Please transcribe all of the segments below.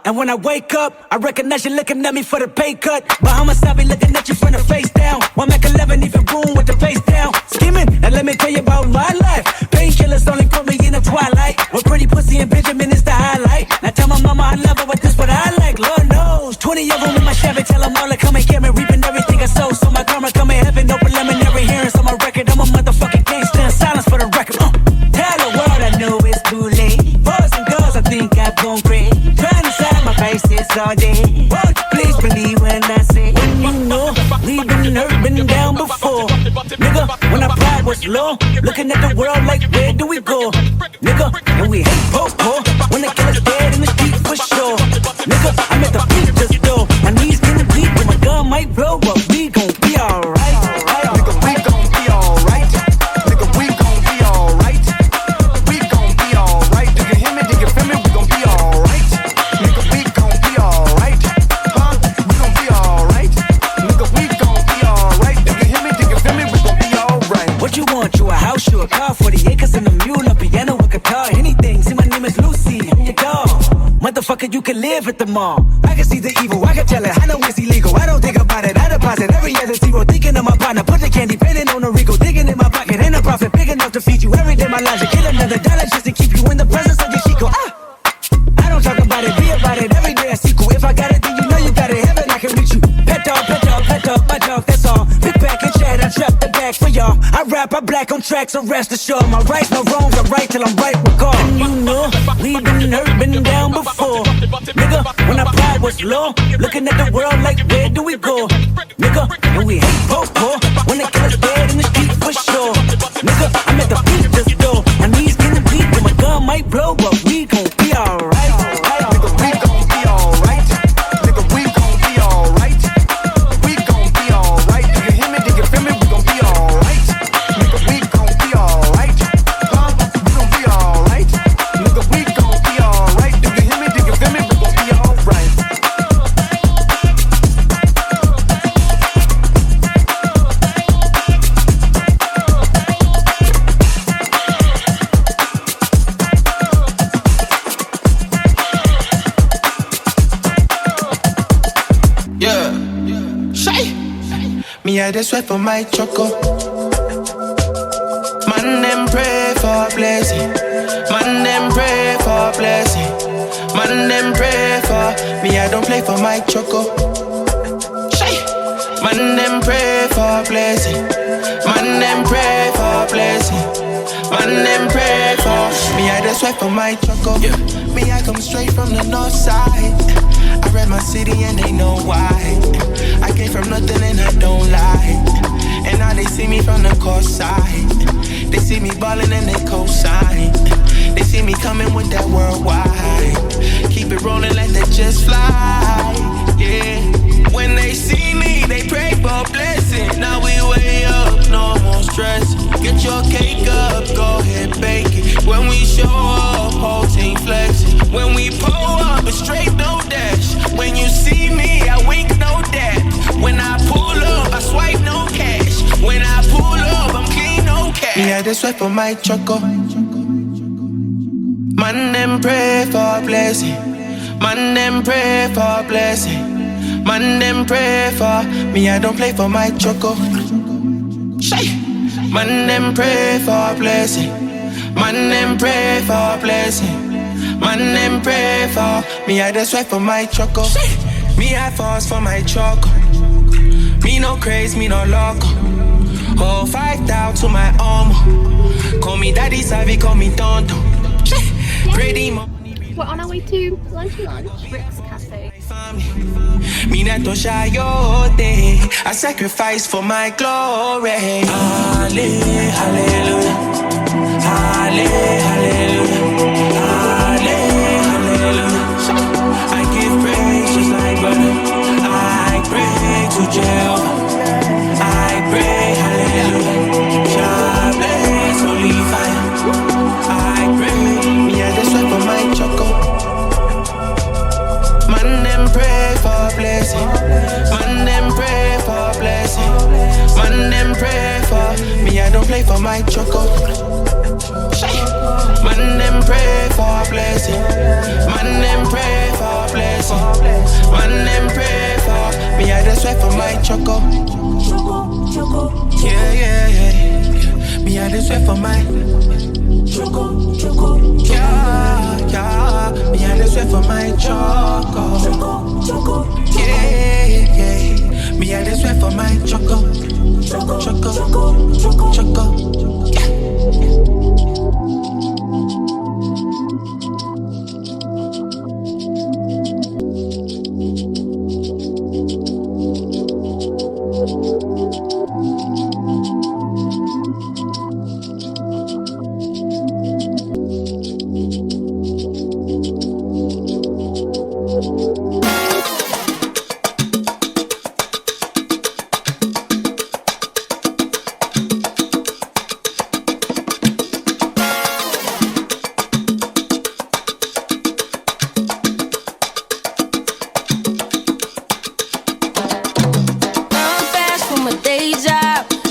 And when I wake up, I recognize you looking at me for the pay cut. Bahamas, I be looking at you from the face down. One Mac 11, even room with the face down. Skimming, and let me tell you about my life. Painkillers only put me in the twilight. With pretty pussy and Benjamin is the highlight. Now tell my mama I love her, but this what I like. Lord knows, 20 of them in my Chevy. Tell them all to come and get me, reaping everything I sow. So my karma come in heaven, no preliminary hearings on my record. I'm a motherfucking gangster in silence for the record. Tell the world I know it's too late. Boys and girls, I think I've gone crazy. Trying to side my faces all day. Please believe when I say, when you know we've been hurt, been down before. Nigga, when our pride was low, looking at the world like where do we go? Nigga, and we hate po-po. When the killer's dead in the street for sure. Nigga, I'm at the beat just though. My knees getting deep, but my gun might blow, but we gon' be alright. Nigga, we gon' be alright. Nigga, we gon' be alright. We gon' be alright. Do you hear me? Do you feel me? We gon' be alright. Nigga, we gon' be alright. Huh? We gon' be alright. Nigga, we gon' be alright. Do you hear me? Do you feel me? We gon' be alright. What you want? You a house, you a car, 40 acres and a mule, a piano, a guitar, anything. See, my name is Lucy, I'm your dog. Motherfucker, you can live at the mall. I can see the evil, I can tell it. I know it's illegal. I don't think about it. I deposit every other zero. Thinking of my partner, put the candy, penning on a Rico. Digging in my pocket, ain't a profit big enough to feed you. Every day my logic, get another dollar just to keep you in the presence of your Chico. I don't talk about it, be about it. Every day a sequel. If I got it, then you know you got it. Heaven, I can reach you. Pet dog, my dog, that's all. Big back and chat, I trap the bag for y'all. I rap, I black on tracks, so rest assured. My rights, my wrongs, I right till I'm right with God. And you know, we've been hurt, been down before. Nigga, when our pride was low, looking at the world like where do we go? Nigga, and we hate po-po. When the killer's dead in the street for sure. Nigga, I'm at the beat just though. My knees getting deep, but my gun might blow, but we gon' be alright. Nigga, we gon' be alright. Nigga, we gon' be alright. We gon' be alright. Do you hear me? Do you feel me? We gon' be alright. Nigga, we gon' be alright. Huh? We gon' be alright. Nigga, we gon' be alright. Do you hear me? Do you feel me? We gon' be alright. Yeah, shy. Me I just sweat for my choco. Man them pray for blessing. Man them pray for blessing. Man them pray for me. I don't play for my choco. Shy. Man them pray for blessing. Man them pray for blessing. Man them pray for me. I just sweat for my choco. Yeah. Me I come straight from the north side. I rap my city and they know why. I came from nothing and I don't lie. And now they see me from the coast side. They see me ballin' and they co-sign. They see me coming with that worldwide. Keep it rolling, let that just fly. Yeah. When they see me, they pray for blessing. Now we way up, no more stress. Get your cake up, go ahead, bake it. When we show up, whole team flexing. When we pull up, it's straight, no dash. When you see me, I wink, no dab. When I pull up, I swipe, no cash. When I pull up, I'm clean, no cash. Yeah, this sweat for my choco. Man, them pray for blessing. Man, them pray for blessing. Man, them pray for me. I don't play for my choco. Shy. Man, them pray for blessing. Man, them pray for blessing. Man, them pray for me. I just sweat for my choco. Me, I fast for my choco. Me no craze, me no loco. Oh, 5,000 to my armor. Call me daddy, savvy, call me tonto. Pretty mo. We're on our way to Lunch, Rick's Cafe. Me neto shayote. I sacrifice for my glory. Hallelujah, hallelujah. Hallelujah, hallelujah. I give praise just like butter. I pray to Jehovah. I pray, hallelujah. God bless holy fire. I pray, me I just sweat for my choco. Man them pray for blessing. Man them pray for blessing. Man them pray for me. I don't play for my choco. Man them pray for blessing. Man them pray for blessing. just wait for my choco. Yeah, yeah, yeah. Me, I just wait for my choco. Yeah, yeah. Me, I just wait for my choco. Yeah, yeah. Me, I just wait for my choco. Yeah.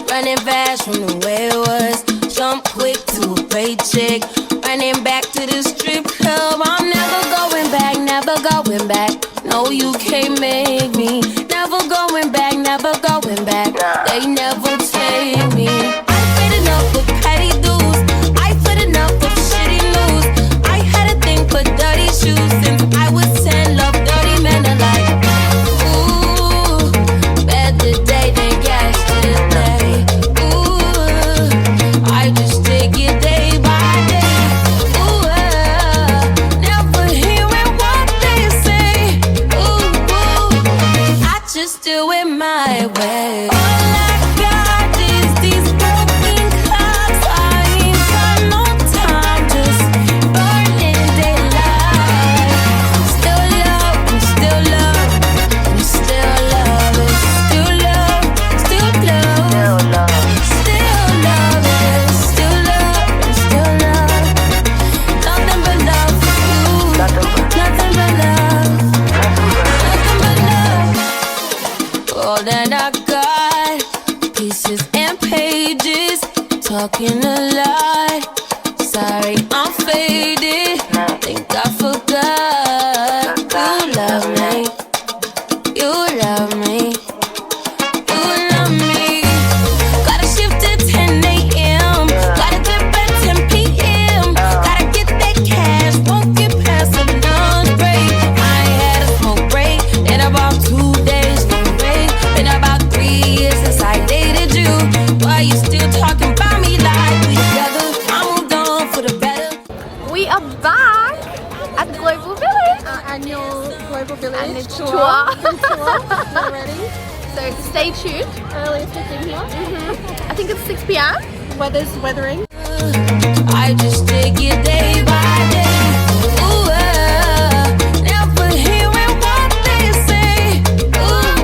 Running fast from the way it was. Jump quick to a paycheck. Running back to the strip club. I'm never going back, never going back. No, you can't make me. Never going back, never going back. They never take me. I've paid enough for petty dues. I've put enough of shitty news. I had a thing for dirty shoes since I was 10. Love dirty men alike. Ooh, better day than yesterday. I just take it day by day. Ooh, never hearing what they say. Ooh, I just do it my way. All I got is these broken clocks. I ain't got no time, just burning daylight. Still love, I'm still love, I'm still love, it's still love, still love, still love, it's still love, it's still love. Nothing but love for you, nothing but love, nothing but love. All that I got, pieces and pages, talking a lot. Sorry, I'm faded. Think I forgot. You love me. You love me. You love me. Gotta shift at 10 a.m. Gotta get back 10 p.m. Gotta get that cash. Won't get past the lunch break. I ain't had a smoke break in about 2 days. No break. Been about 3 years since I dated you. Why you still talking about me like we together? I moved on for the better. We are back at the Global Village. Our annual Global Village And tour. tour. We're ready. So stay tuned. Earliest we've been here. I think it's 6 p.m. Weather's weathering. I just take it day by day. Ooh, never hearing what they say. Ooh,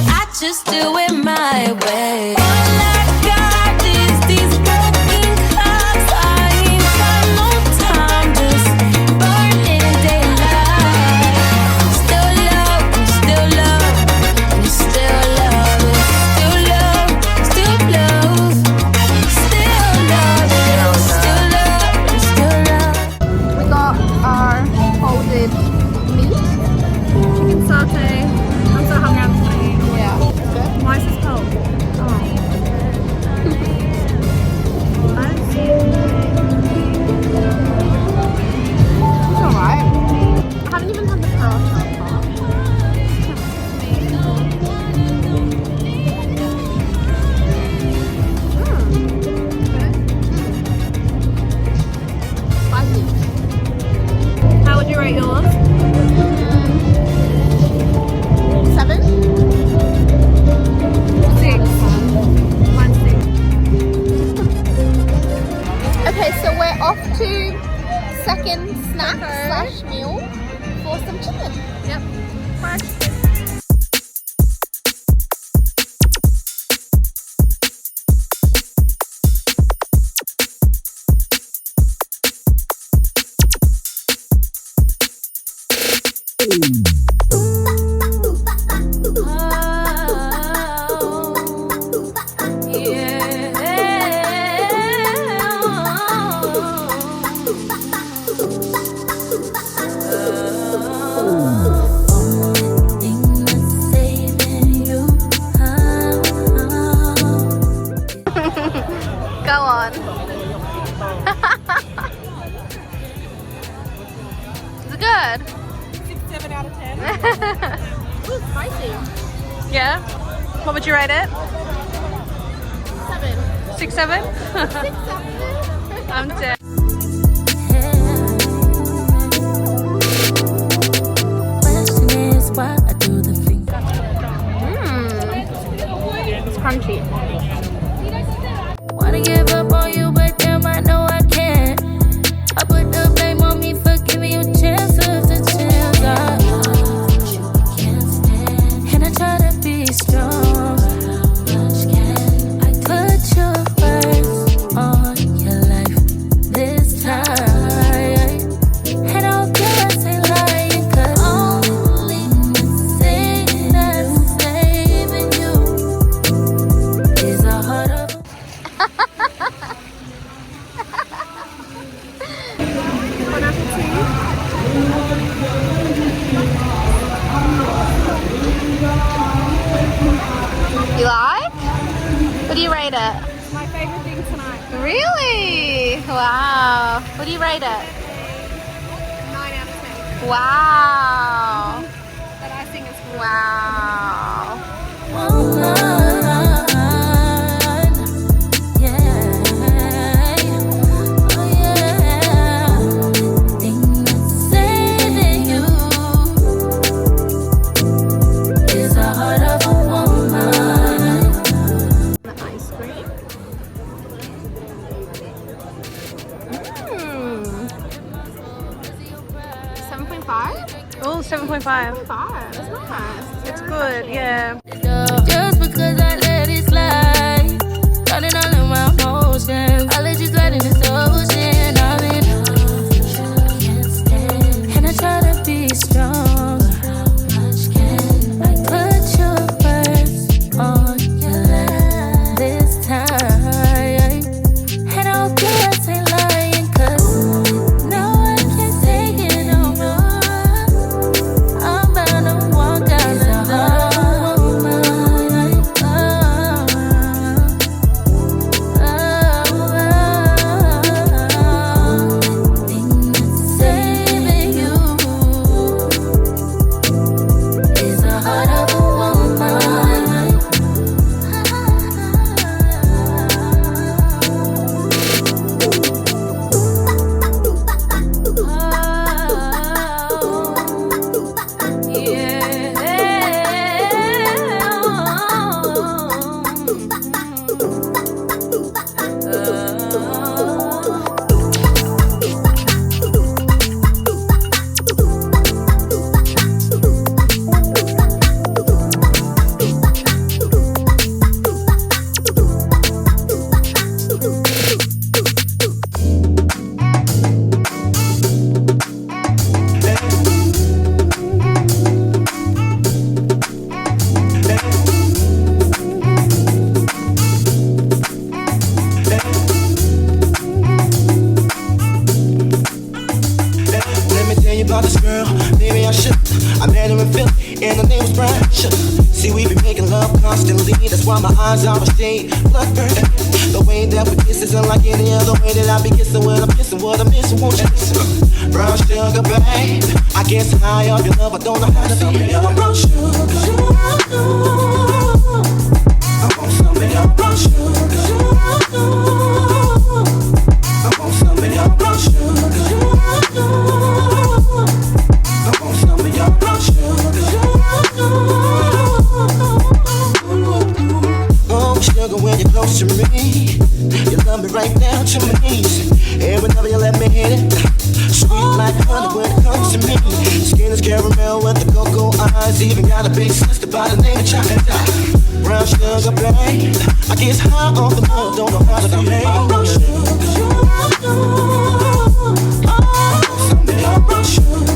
I just do it my way. All I got is these broken clocks. I ain't got no time, just burning daylight. Still love, I'm still love, I'm still love, it's still love, still love, still love, it's still love, it's still love. We got our folded meat. Chicken satay. I'm so hungry, I'm just gonna eat. Yeah. Why is this cold? Oh. It's alright. I haven't even had the paratha part. Spicy. How would you rate yours? 7? 6. Mine's 6. Okay, so we're off to second snack slash meal for some chicken. Yep. Bye. Thing to say one. Is it good? 6-7 out of 10. Ooh, spicy. Yeah? What would you rate it? 7. 6, 7? I'm dead. It's crunchy. Wanna give up on you, but damn, I know I can't. I put the blame on me for giving you chance after chance. I can't stand, and I try to be strong. I put you first on your life this time, and I hope you ain't lying, 'cause only the thing that's saving you is a heart of You like? What do you rate it? It's my favorite thing tonight. Really? Wow. What do you rate it? 9 out of 10. Wow. That icing is good. Wow. The ice cream. 7.5? Oh, 7.5. 5. That's nice. It's good, yeah. Just because I let it slide, running all of my emotions, I let you slide in this ocean. I'm in, and I try to be strong. I put you first on your life this time, and I hope you ain't lying, 'cause no, I can't take it no more. I'm about to walk out the door. Saving you is the heart of a woman. Let me tell you about this girl, maybe I should. I met her in Philly, and her name was Brian. See, we be making love constantly, that's why my eyes are a shade bloodburst. The way that we kiss isn't like any other way that I be kissing when I'm kissing what I'm missing, won't you listen? Brown sugar, babe, I guess high up your love, I don't know how to be your brown sugar. I want some of your brown sugar. I want some of your brown sugar. I want some of your brown sugar. Oh, sugar, when you're close to me, you love me right down to my knees. And whenever you let me hit it, sweet like honey when it comes to me. Skin is caramel with the cocoa eyes. Even got a big sister by the name of Chocolate. Brown sugar, babe, I guess high off the love, don't know how to behave. Brown sugar. Some of your brown sugar.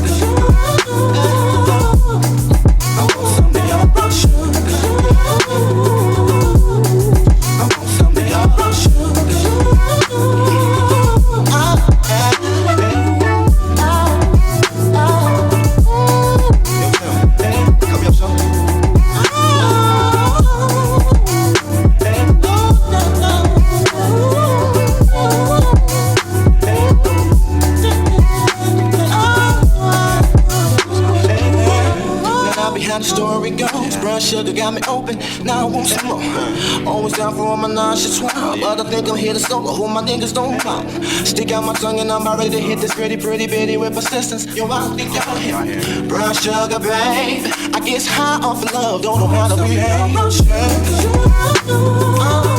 I want some of your brown sugar. I want some of your brown sugar. love me how the story goes. Brown sugar got me open, now I want some more. Always down for all my nonchalant, but I think I'm here to solo. Who my niggas don't want. Stick out my tongue and I'm about ready to hit this pretty bitty with persistence. Yo, I think y'all hear brown sugar, babe. I guess high off of love, don't know how to behave. Brown sugar.